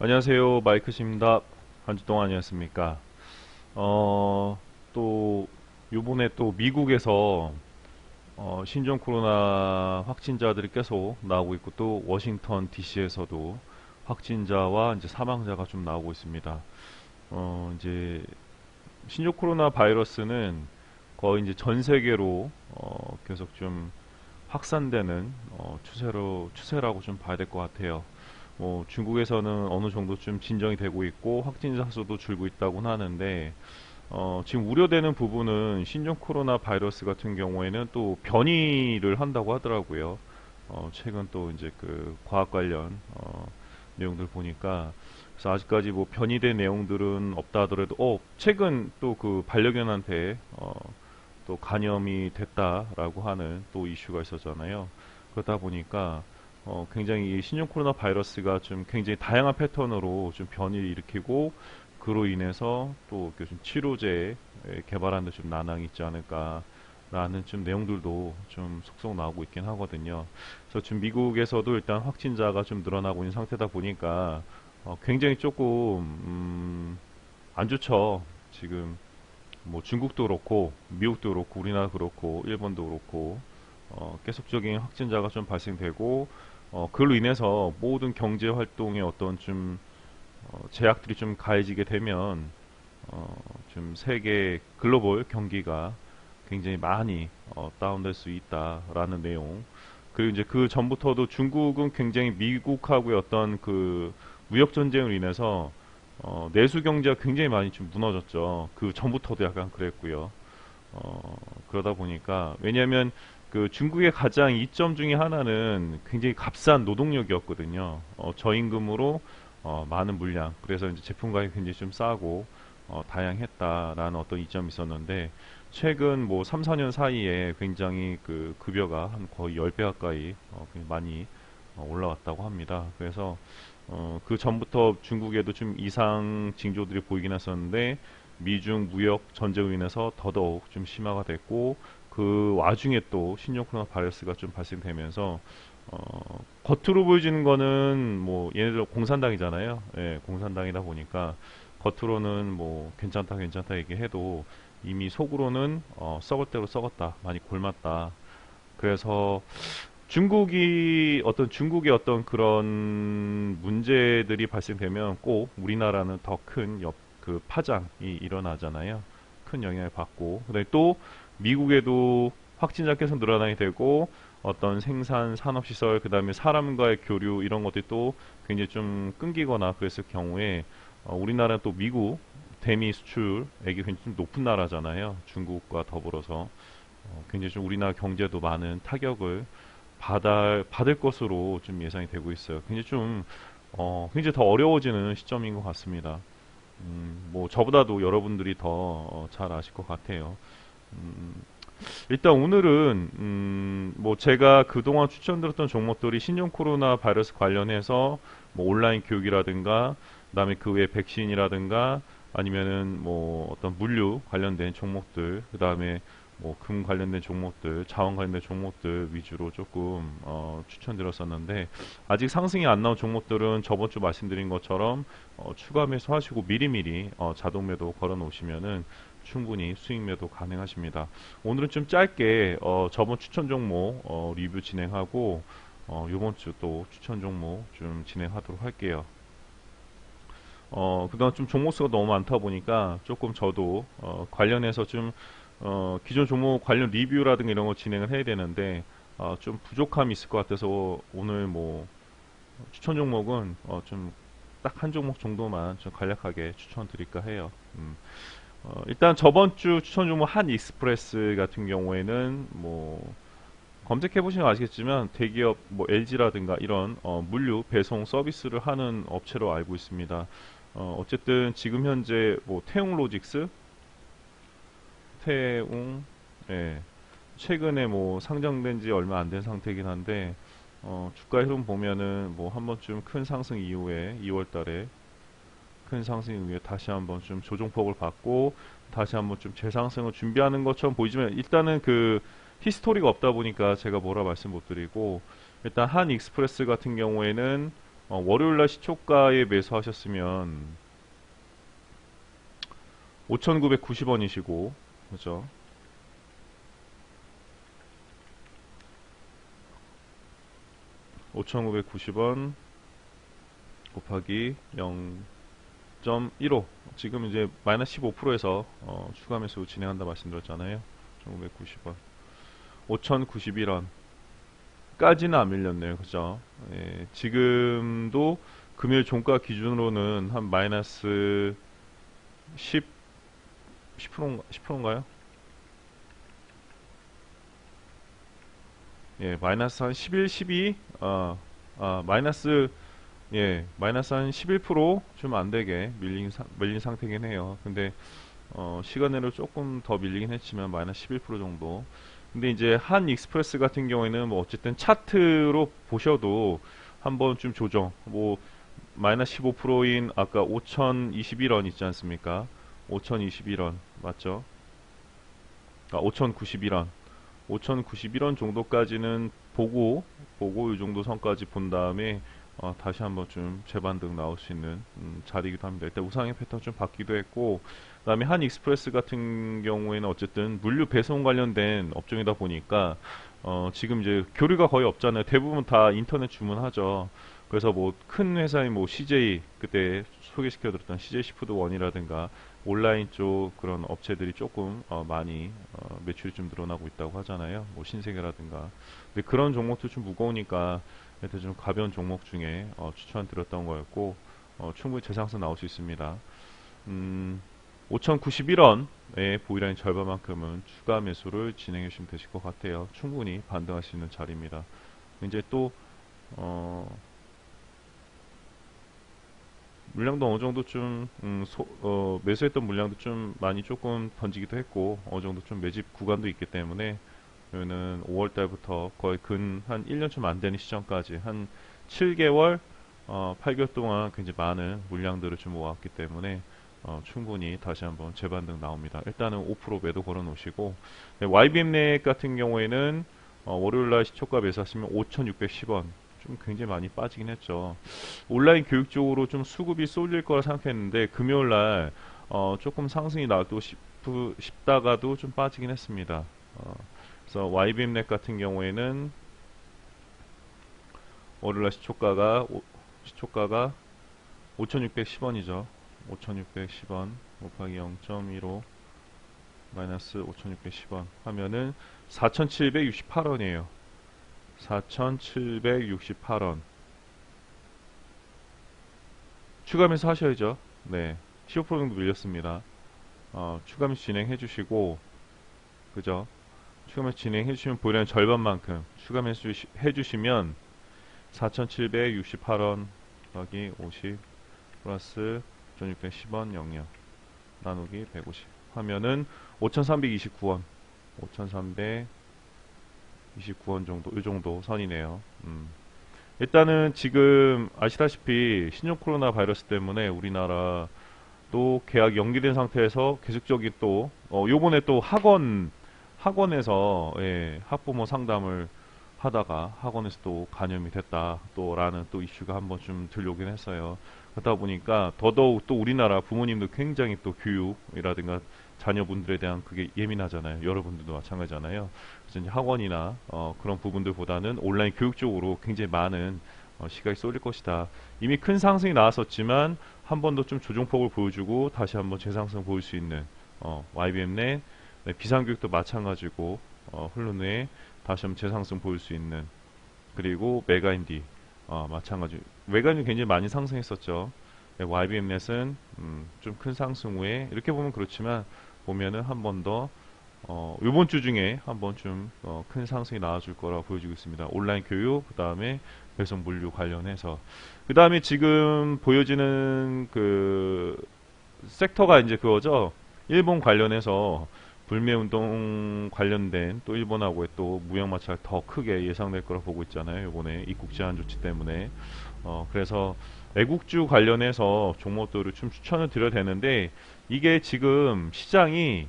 안녕하세요. 마이크십니다. 한 주 동안 안녕하십니까. 또, 요번에 또 미국에서, 신종 코로나 확진자들이 계속 나오고 있고, 또 워싱턴 DC에서도 확진자와 이제 사망자가 좀 나오고 있습니다. 이제, 신종 코로나 바이러스는 거의 이제 전 세계로, 계속 좀 확산되는, 추세라고 좀 봐야 될 것 같아요. 중국에서는 어느 정도 좀 진정이 되고 있고 확진자 수도 줄고 있다고는 하는데 지금 우려되는 부분은 신종 코로나 바이러스 같은 경우에는 또 변이를 한다고 하더라고요. 최근 또 이제 그 과학 관련 내용들 보니까 그래서 아직까지 뭐 변이된 내용들은 없다 하더라도 최근 또 그 반려견한테 또 감염이 됐다라고 하는 또 이슈가 있었잖아요. 그러다 보니까 굉장히 이 신종 코로나 바이러스가 좀 굉장히 다양한 패턴으로 좀 변이를 일으키고 그로 인해서 또 좀 치료제 개발하는 데 좀 난항이 있지 않을까라는 좀 내용들도 좀 속속 나오고 있긴 하거든요. 그래서 지금 미국에서도 일단 확진자가 좀 늘어나고 있는 상태다 보니까 굉장히 조금 안 좋죠. 지금 뭐 중국도 그렇고 미국도 그렇고 우리나라 그렇고 일본도 그렇고 계속적인 확진자가 좀 발생되고 그걸로 인해서 모든 경제 활동에 어떤 좀 제약들이 좀 가해지게 되면 좀 세계 글로벌 경기가 굉장히 많이 다운될 수 있다라는 내용. 그리고 이제 그 전부터도 중국은 굉장히 미국하고의 어떤 그 무역 전쟁으로 인해서 내수 경제가 굉장히 많이 좀 무너졌죠. 그 전부터도 약간 그랬고요. 그러다 보니까 왜냐하면 그 중국의 가장 이점 중에 하나는 굉장히 값싼 노동력이었거든요. 저임금으로 많은 물량, 그래서 이제 제품 가격이 굉장히 좀 싸고 다양했다라는 어떤 이점이 있었는데 최근 뭐 3, 4년 사이에 굉장히 그 급여가 한 거의 10배 가까이 굉장히 많이 올라왔다고 합니다. 그래서 그 전부터 중국에도 좀 이상 징조들이 보이긴 했었는데 미중 무역 전쟁으로 인해서 더더욱 좀 심화가 됐고 그 와중에 또 신종 코로나 바이러스가 좀 발생되면서 겉으로 보여지는 거는 뭐 얘네들 공산당이잖아요. 예, 공산당이다 보니까 겉으로는 뭐 괜찮다 괜찮다 얘기해도 이미 속으로는 썩을 대로 썩었다 많이 골맞다. 그래서 중국의 어떤 그런 문제들이 발생되면 꼭 우리나라는 더 큰 그 파장이 일어나잖아요. 큰 영향을 받고, 그다음에 또 미국에도 확진자 계속 늘어나게 되고 어떤 생산 산업시설, 그다음에 사람과의 교류 이런 것들이 또 굉장히 좀 끊기거나 그랬을 경우에 우리나라는 또 미국 대미 수출액이 굉장히 좀 높은 나라잖아요. 중국과 더불어서 굉장히 좀 우리나라 경제도 많은 타격을 받을 것으로 좀 예상이 되고 있어요. 굉장히 더 어려워지는 시점인 것 같습니다. 뭐 저보다도 여러분들이 더 잘 아실 것 같아요. 음, 일단 오늘은 뭐 제가 그동안 추천드렸던 종목들이 신종 코로나 바이러스 관련해서 뭐 온라인 교육이라든가 그다음에 그 외에 백신이라든가 아니면은 뭐 어떤 물류 관련된 종목들 그다음에 뭐 금 관련된 종목들, 자원 관련된 종목들 위주로 조금 추천드렸었는데 아직 상승이 안 나온 종목들은 저번 주 말씀드린 것처럼 추가 매수하시고 미리미리 자동 매도 걸어 놓으시면은 충분히 수익 매도 가능하십니다. 오늘은 좀 짧게 저번 추천 종목 리뷰 진행하고 이번 주 또 추천 종목 좀 진행하도록 할게요. 그동안 좀 종목 수가 너무 많다 보니까 조금 저도 관련해서 좀 기존 종목 관련 리뷰라든가 이런 거 진행을 해야 되는데 좀 부족함이 있을 것 같아서 오늘 뭐 추천 종목은 좀 딱 한 종목 정도만 좀 간략하게 추천드릴까 해요. 일단 저번 주 추천 종목 한 익스프레스 같은 경우에는 뭐 검색해 보시면 아시겠지만 대기업 뭐 LG라든가 이런 물류 배송 서비스를 하는 업체로 알고 있습니다. 어쨌든 지금 현재 뭐 태웅로직스, 태웅, 예, 최근에 뭐 상장된 지 얼마 안 된 상태이긴 한데 주가 흐름 보면은 뭐 한 번쯤 큰 상승 이후에 2월 달에 큰 상승 이후에 다시 한번 좀 조정폭을 받고 다시 한번 좀 재상승을 준비하는 것처럼 보이지만 일단은 그 히스토리가 없다 보니까 제가 뭐라 말씀 못 드리고 일단 한 익스프레스 같은 경우에는 월요일날 시초가에 매수하셨으면 5,990원이시고, 그죠? 5,990원 곱하기 0.15. 지금 이제 마이너스 15%에서 추가 매수 진행한다 말씀드렸잖아요. 1,990원. 5,091원. 까지는 안 밀렸네요. 그죠? 예, 지금도 금요일 종가 기준으로는 한 마이너스 10, 10%인가요? 예, 마이너스 한 11, 12, 마이너스, 예, 마이너스 한 11%좀 안 되게 밀린 상태긴 해요. 근데, 시간으로 조금 더 밀리긴 했지만, 마이너스 11% 정도. 근데 이제 한 익스프레스 같은 경우에는 뭐 어쨌든 차트로 보셔도 한번 좀 조정, 뭐, 마이너스 15%인 아까 5,021원 있지 않습니까? 5,021원, 맞죠? 5,091원. 5,091원 정도까지는 보고 이 정도 선까지 본 다음에 다시 한번 좀 재반등 나올 수 있는 자리이기도 합니다. 일단 우상의 패턴 좀 받기도 했고, 그다음에 한 익스프레스 같은 경우에는 어쨌든 물류 배송 관련된 업종이다 보니까 지금 이제 교류가 거의 없잖아요. 대부분 다 인터넷 주문하죠. 그래서 뭐 큰 회사인 뭐 CJ 그때 소개시켜드렸던 CJ 시푸드 원이라든가 온라인 쪽 그런 업체들이 조금 많이 매출이 좀 늘어나고 있다고 하잖아요. 뭐 신세계라든가. 근데 그런 종목도 좀 무거우니까 일단 좀 가벼운 종목 중에 추천드렸던 거였고 충분히 재상승 나올 수 있습니다. 5,091원의 보유라인 절반만큼은 추가 매수를 진행해 주시면 되실 것 같아요. 충분히 반등할 수 있는 자리입니다. 이제 또 물량도 어느 정도 좀 매수했던 물량도 좀 많이 조금 던지기도 했고 어느 정도 좀 매집 구간도 있기 때문에 저희는 5월 달부터 거의 근 한 1년 좀 안 되는 시점까지 한 7개월 8개월 동안 굉장히 많은 물량들을 좀 모았기 때문에 충분히 다시 한번 재반등 나옵니다. 일단은 5% 매도 걸어 놓으시고 네, YBM넷 같은 경우에는 월요일날 시초가 매수하시면 5,610원 좀 굉장히 많이 빠지긴 했죠. 온라인 교육 쪽으로 좀 수급이 쏠릴 거라 생각했는데 금요일날 조금 상승이 나도 싶다가도 좀 빠지긴 했습니다. 그래서 YBM넷 같은 경우에는 월요일날 시초가가 5,610원이죠. 5,610원 곱하기 0.15 마이너스 5,610원 하면은 4,768원이에요. 4,768원. 추가 매수 하셔야죠. 네. 15% 정도 밀렸습니다. 추가 매수 진행해 주시고, 그죠? 추가 매수 진행해 주시면 보이는 절반만큼 추가 매수 해 주시면 4,768원 더하기 50 플러스 1,610원 00 나누기 150 하면은 5,329원 5,329원 정도 이 정도 선이네요. 일단은 지금 아시다시피 신종 코로나 바이러스 때문에 우리나라 또 계약 연기된 상태에서 계속적인 또 요번에 또 학원에서 예, 학부모 상담을 하다가 학원에서 또 감염이 됐다 또라는 또 이슈가 한번 좀 들려오긴 했어요. 그러다 보니까 더더욱 또 우리나라 부모님도 굉장히 또 교육이라든가 자녀분들에 대한 그게 예민하잖아요. 여러분들도 마찬가지잖아요. 그래서 이제 학원이나 그런 부분들보다는 온라인 교육 쪽으로 굉장히 많은 시각이 쏠릴 것이다. 이미 큰 상승이 나왔었지만 한 번 더 좀 조정폭을 보여주고 다시 한번 재상승 보일 수 있는 YBM 내 네, 비상교육도 마찬가지고 흘른 후에 다시 한번 재상승 보일 수 있는 그리고 메가인디 마찬가지 메가인디 굉장히 많이 상승했었죠. 네, YBM넷은 좀 큰 상승 후에 이렇게 보면 그렇지만 보면은 한 번 더 이번 주 중에 한번 좀 큰 상승이 나와줄 거라고 보여지고 있습니다. 온라인 교육 그 다음에 배송 물류 관련해서 그 다음에 지금 보여지는 그 섹터가 이제 그거죠. 일본 관련해서 불매운동 관련된 또 일본하고의 또 무역 마찰 더 크게 예상될 거라 보고 있잖아요. 이번에 입국 제한 조치 때문에 그래서 애국주 관련해서 종목들을 좀 추천을 드려야 되는데 이게 지금 시장이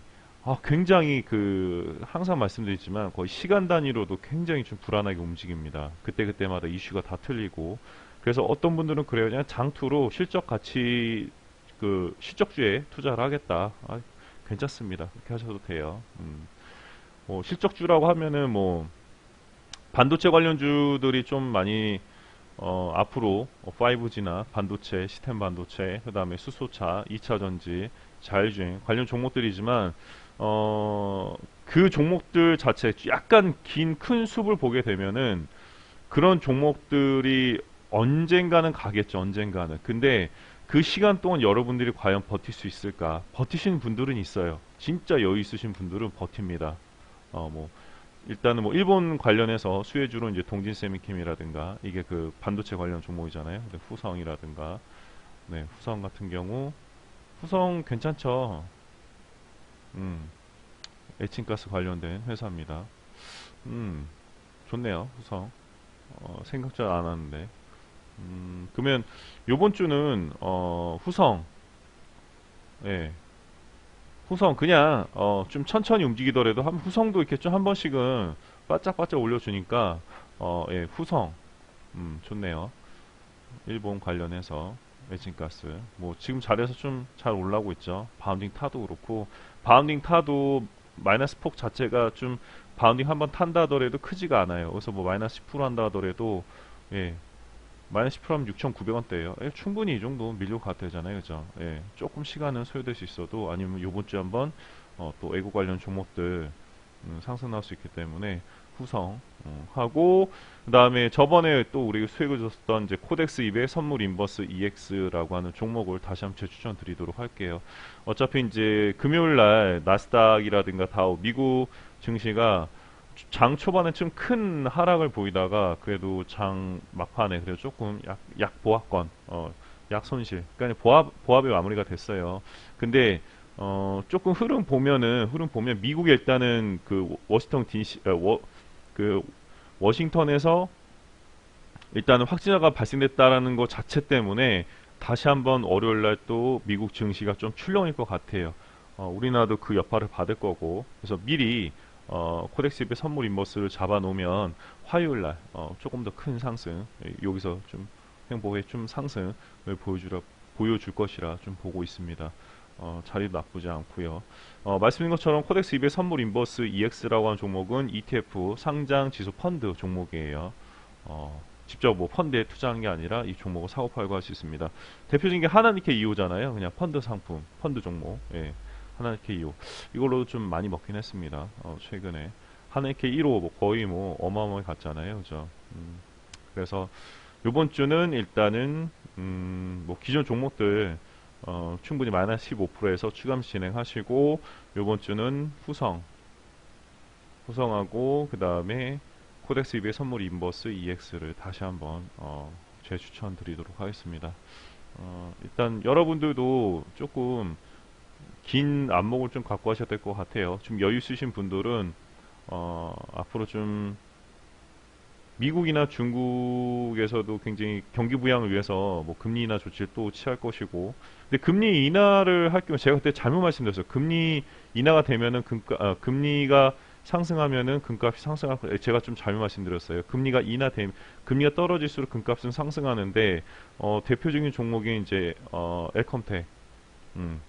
굉장히 그 항상 말씀드리지만 거의 시간 단위로도 굉장히 좀 불안하게 움직입니다. 그때그때마다 이슈가 다 틀리고 그래서 어떤 분들은 그래요. 그냥 장투로 실적 가치 그 실적주에 투자를 하겠다. 괜찮습니다. 그렇게 하셔도 돼요. 뭐 실적주라고 하면은 뭐 반도체 관련주들이 좀 많이 앞으로 5G나 반도체, 시스템 반도체, 그다음에 수소차, 2차 전지, 자율주행 관련 종목들이지만 그 종목들 자체 약간 긴 큰 숲을 보게 되면은 그런 종목들이 언젠가는 가겠죠. 언젠가는. 근데 그 시간 동안 여러분들이 과연 버틸 수 있을까? 버티시는 분들은 있어요. 진짜 여유 있으신 분들은 버팁니다. 뭐 일단은 뭐 일본 관련해서 수혜주로 이제 동진 세미캠이라든가 이게 그 반도체 관련 종목이잖아요. 근데 후성이라든가 네, 후성 같은 경우 후성 괜찮죠. 음, 에칭가스 관련된 회사입니다. 음, 좋네요. 후성. 생각지 않았는데. 그러면 요번 주는 후성, 예, 후성 그냥 좀 천천히 움직이더라도 후성도 이렇게 좀 한 번씩은 바짝바짝 올려주니까 예, 후성 좋네요. 일본 관련해서 외진가스 뭐 지금 자리에서 좀 잘 올라오고 있죠. 바운딩 타도 그렇고 바운딩 타도 마이너스 폭 자체가 좀 바운딩 한번 탄다 하더라도 크지가 않아요. 그래서 뭐 마이너스 10% 한다 하더라도 예, 마이너스 10%하면 6,900원대예요. 예, 충분히 이 정도 밀고 가도 되잖아요. 그죠? 예, 조금 시간은 소요될 수 있어도 아니면 요번 주에 한번 또 애국 관련 종목들 상승 나올 수 있기 때문에 후성 하고 그다음에 저번에 또 우리 수익을 줬었던 이제 코덱스 입의 선물 인버스 EX라고 하는 종목을 다시 한번 재추천 드리도록 할게요. 어차피 이제 금요일 날 나스닥이라든가 다우 미국 증시가 장 초반에 좀 큰 하락을 보이다가 그래도 장 막판에 그래도 조금 약 보합권 약 손실 그러니까 보합이 마무리가 됐어요. 근데 조금 흐름 보면 미국에 일단은 그 워싱턴 DC 그 워싱턴에서 일단은 확진자가 발생됐다라는 것 자체 때문에 다시 한번 월요일 날 또 미국 증시가 좀 출렁일 것 같아요. 우리나라도 그 여파를 받을 거고 그래서 미리 코덱스입의 선물 인버스를 잡아놓으면 화요일 날 조금 더 큰 상승 여기서 좀 행보의 좀 상승을 보여줄 것이라 좀 보고 있습니다. 자리도 나쁘지 않고요. 말씀드린 것처럼 코덱스 입의 선물 인버스 EX라고 하는 종목은 ETF 상장 지수 펀드 종목이에요. 직접 뭐 펀드에 투자하는 게 아니라 이 종목을 사고 팔고 할 수 있습니다. 대표적인 게 하나니케 2호잖아요. 그냥 펀드 상품, 펀드 종목. 예. 하나니케 2호. 이걸로 좀 많이 먹긴 했습니다. 최근에. 하나니케 1호 뭐 거의 뭐 어마어마하게 갔잖아요. 그죠? 그래서 요번 주는 일단은 뭐 기존 종목들 충분히 마이너스 15%에서 추감 진행하시고 요번 주는 후성하고 그 다음에 코덱스 입의 선물 인버스 EX를 다시 한번 재추천 드리도록 하겠습니다. 일단 여러분들도 조금 긴 안목을 좀 갖고 하셔야 될 것 같아요. 좀 여유 있으신 분들은 앞으로 좀 미국이나 중국에서도 굉장히 경기 부양을 위해서 뭐 금리 인하 조치를 또 취할 것이고, 근데 금리 인하를 할 경우 제가 그때 잘못 말씀드렸어요. 금리 인하가 되면은 금리가 상승하면은 금값이 상승할 거. 제가 좀 잘못 말씀드렸어요. 금리가 떨어질수록 금값은 상승하는데 대표적인 종목이 이제 엘컴텍,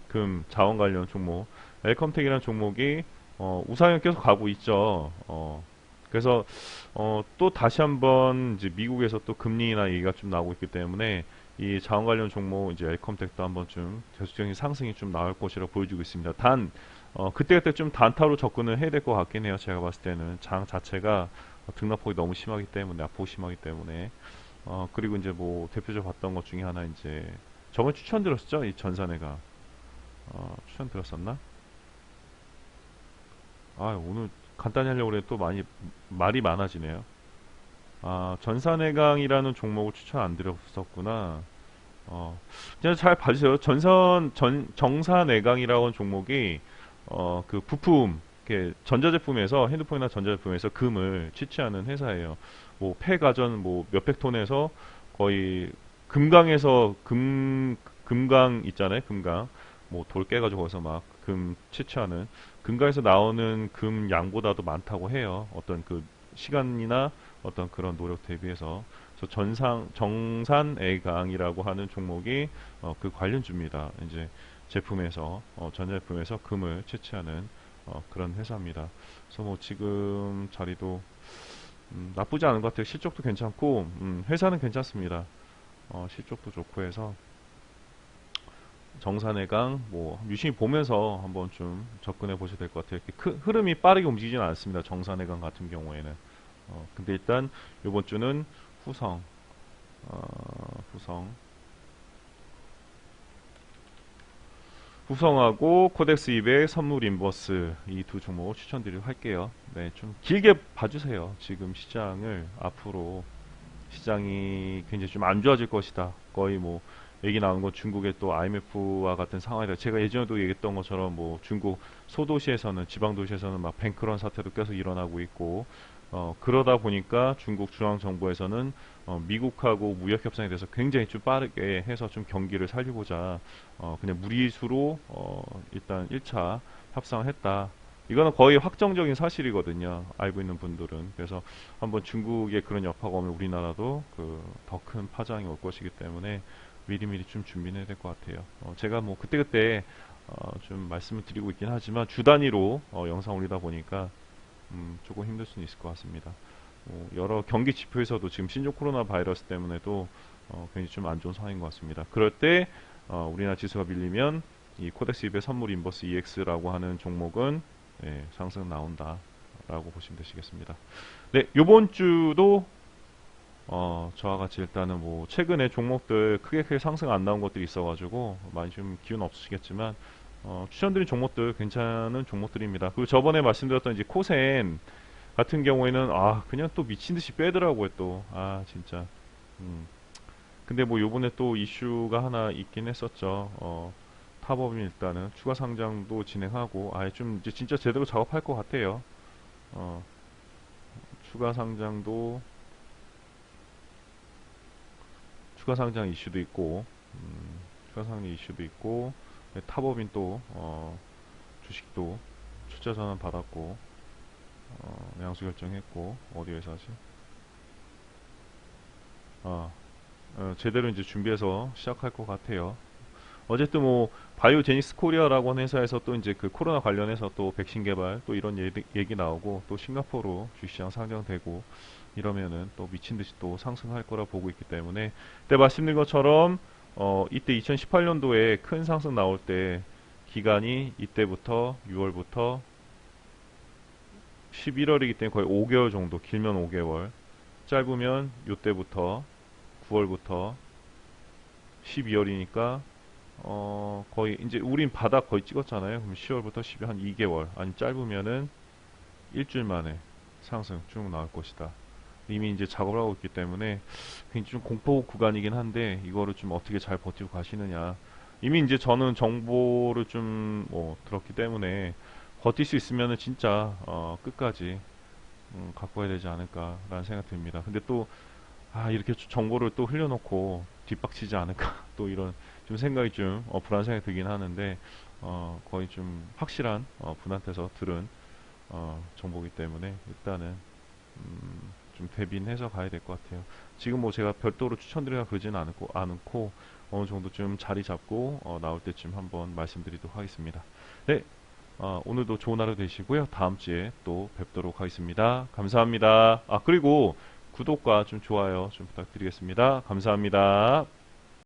금 자원 관련 종목, 엘컴텍이라는 종목이 우상향 계속 가고 있죠. 그래서 또 다시 한번 이제 미국에서 또 금리나 얘기가 좀 나오고 있기 때문에 이 자원 관련 종목 이제 엘컴텍도 한번 좀 계속적인 상승이 좀 나올 것이라 보여지고 있습니다. 단 그때그때 좀 단타로 접근을 해야 될 것 같긴 해요. 제가 봤을 때는 장 자체가 등락폭이 너무 심하기 때문에 낙폭이 심하기 때문에 그리고 이제 뭐 대표적으로 봤던 것 중에 하나 이제 저번 추천드렸었죠. 이 전산회가 추천드렸었나? 오늘 간단히 하려고 그래 또 많이 말이 많아지네요. 전산해강이라는 종목을 추천 안 드렸었구나. 그냥 잘 봐주세요. 정산해강이라고 하는 종목이 그 부품, 이렇게 전자제품에서 핸드폰이나 전자제품에서 금을 취취하는 회사예요. 뭐 폐가전 뭐 몇백 톤에서 거의 금강에서 금강 있잖아요. 금강 뭐 돌 깨가지고 거기서 막 금 취취하는 금강에서 나오는 금 양보다도 많다고 해요. 어떤 그 시간이나 어떤 그런 노력 대비해서 그래서 정산애강이라고 하는 종목이 그 관련주입니다. 이제 제품에서 전자제품에서 금을 채취하는 그런 회사입니다. 그래서 뭐 지금 자리도 나쁘지 않은 것 같아요. 실적도 괜찮고 회사는 괜찮습니다. 실적도 좋고 해서 정산해강 뭐 유심히 보면서 한번 좀 접근해 보셔야 될 것 같아요. 이렇게 흐름이 빠르게 움직이지는 않습니다. 정산해강 같은 경우에는. 근데 일단 이번 주는 후성, 후성, 후성하고 코덱스 200 선물 인버스 이 두 종목 추천드리도록 할게요. 네, 좀 길게 봐주세요. 지금 시장을 앞으로 시장이 굉장히 좀 안 좋아질 것이다. 거의 뭐 얘기 나오는 건 중국의 또 IMF와 같은 상황이다. 제가 예전에도 얘기했던 것처럼 뭐 중국 소도시에서는 지방 도시에서는 막 뱅크런 사태도 계속 일어나고 있고 그러다 보니까 중국 중앙 정부에서는 미국하고 무역 협상에 대해서 굉장히 좀 빠르게 해서 좀 경기를 살리고자 그냥 무리수로 일단 1차 협상을 했다. 이거는 거의 확정적인 사실이거든요. 알고 있는 분들은. 그래서 한번 중국의 그런 여파가 오면 우리나라도 그 더 큰 파장이 올 것이기 때문에 미리미리 좀 준비해야 될 것 같아요. 제가 뭐 그때그때 좀 말씀을 드리고 있긴 하지만 주 단위로 영상 올리다 보니까 조금 힘들 수는 있을 것 같습니다. 여러 경기 지표에서도 지금 신종 코로나 바이러스 때문에도 굉장히 좀 안 좋은 상황인 것 같습니다. 그럴 때 우리나라 지수가 밀리면 이 코덱스 200 선물 인버스 EX라고 하는 종목은 상승 나온다라고 보시면 되시겠습니다. 네, 요번 주도 저와 같이 일단은 뭐 최근에 종목들 크게 상승 안 나온 것들이 있어가지고 많이 좀 기운 없으시겠지만 추천드린 종목들 괜찮은 종목들입니다. 그리고 저번에 말씀드렸던 이제 코센 같은 경우에는 그냥 또 미친 듯이 빼더라고요 또. 진짜. 근데 뭐 요번에 또 이슈가 하나 있긴 했었죠. 탑업이 일단은 추가 상장도 진행하고 아예 좀 이제 진짜 제대로 작업할 것 같아요. 어, 추가 상장도 추가 상장 이슈도 있고 추가 상장 이슈도 있고 탑업인 또 주식도 출자 전환 받았고 양수 결정했고 어디 회사지? 제대로 이제 준비해서 시작할 것 같아요. 어쨌든 뭐 바이오제닉스 코리아라고 하는 회사에서 또 이제 그 코로나 관련해서 또 백신 개발 또 이런 얘기 나오고 또 싱가포르 주시장 상장되고 이러면은 또 미친 듯이 또 상승할 거라 보고 있기 때문에 그때 말씀드린 것처럼 이때 2018년도에 큰 상승 나올 때 기간이 이때부터 6월부터 11월이기 때문에 거의 5개월 정도, 길면 5개월, 짧으면 이때부터 9월부터 12월이니까 거의 이제 우린 바닥 거의 찍었잖아요. 그럼 10월부터 12월 한 2개월, 아니 짧으면은 일주일 만에 상승 쭉 나올 것이다. 이미 이제 작업을 하고 있기 때문에 굉장히 좀 공포 구간이긴 한데 이거를 좀 어떻게 잘 버티고 가시느냐. 이미 이제 저는 정보를 좀 들었기 때문에 버틸 수 있으면은 진짜 끝까지 갖고 가야 되지 않을까라는 생각 듭니다. 근데 또 이렇게 정보를 또 흘려놓고 뒷박치지 않을까 또 이런 좀 생각이 좀 불안 생각이 들긴 하는데 거의 좀 확실한 분한테서 들은 정보이기 때문에 일단은 좀 대비해서 가야 될 것 같아요. 지금 뭐 제가 별도로 추천드리거나 그러지는 않고 어느 정도 좀 자리 잡고 나올 때쯤 한번 말씀드리도록 하겠습니다. 네, 오늘도 좋은 하루 되시고요. 다음 주에 또 뵙도록 하겠습니다. 감사합니다. 그리고 구독과 좀 좋아요 좀 부탁드리겠습니다. 감사합니다.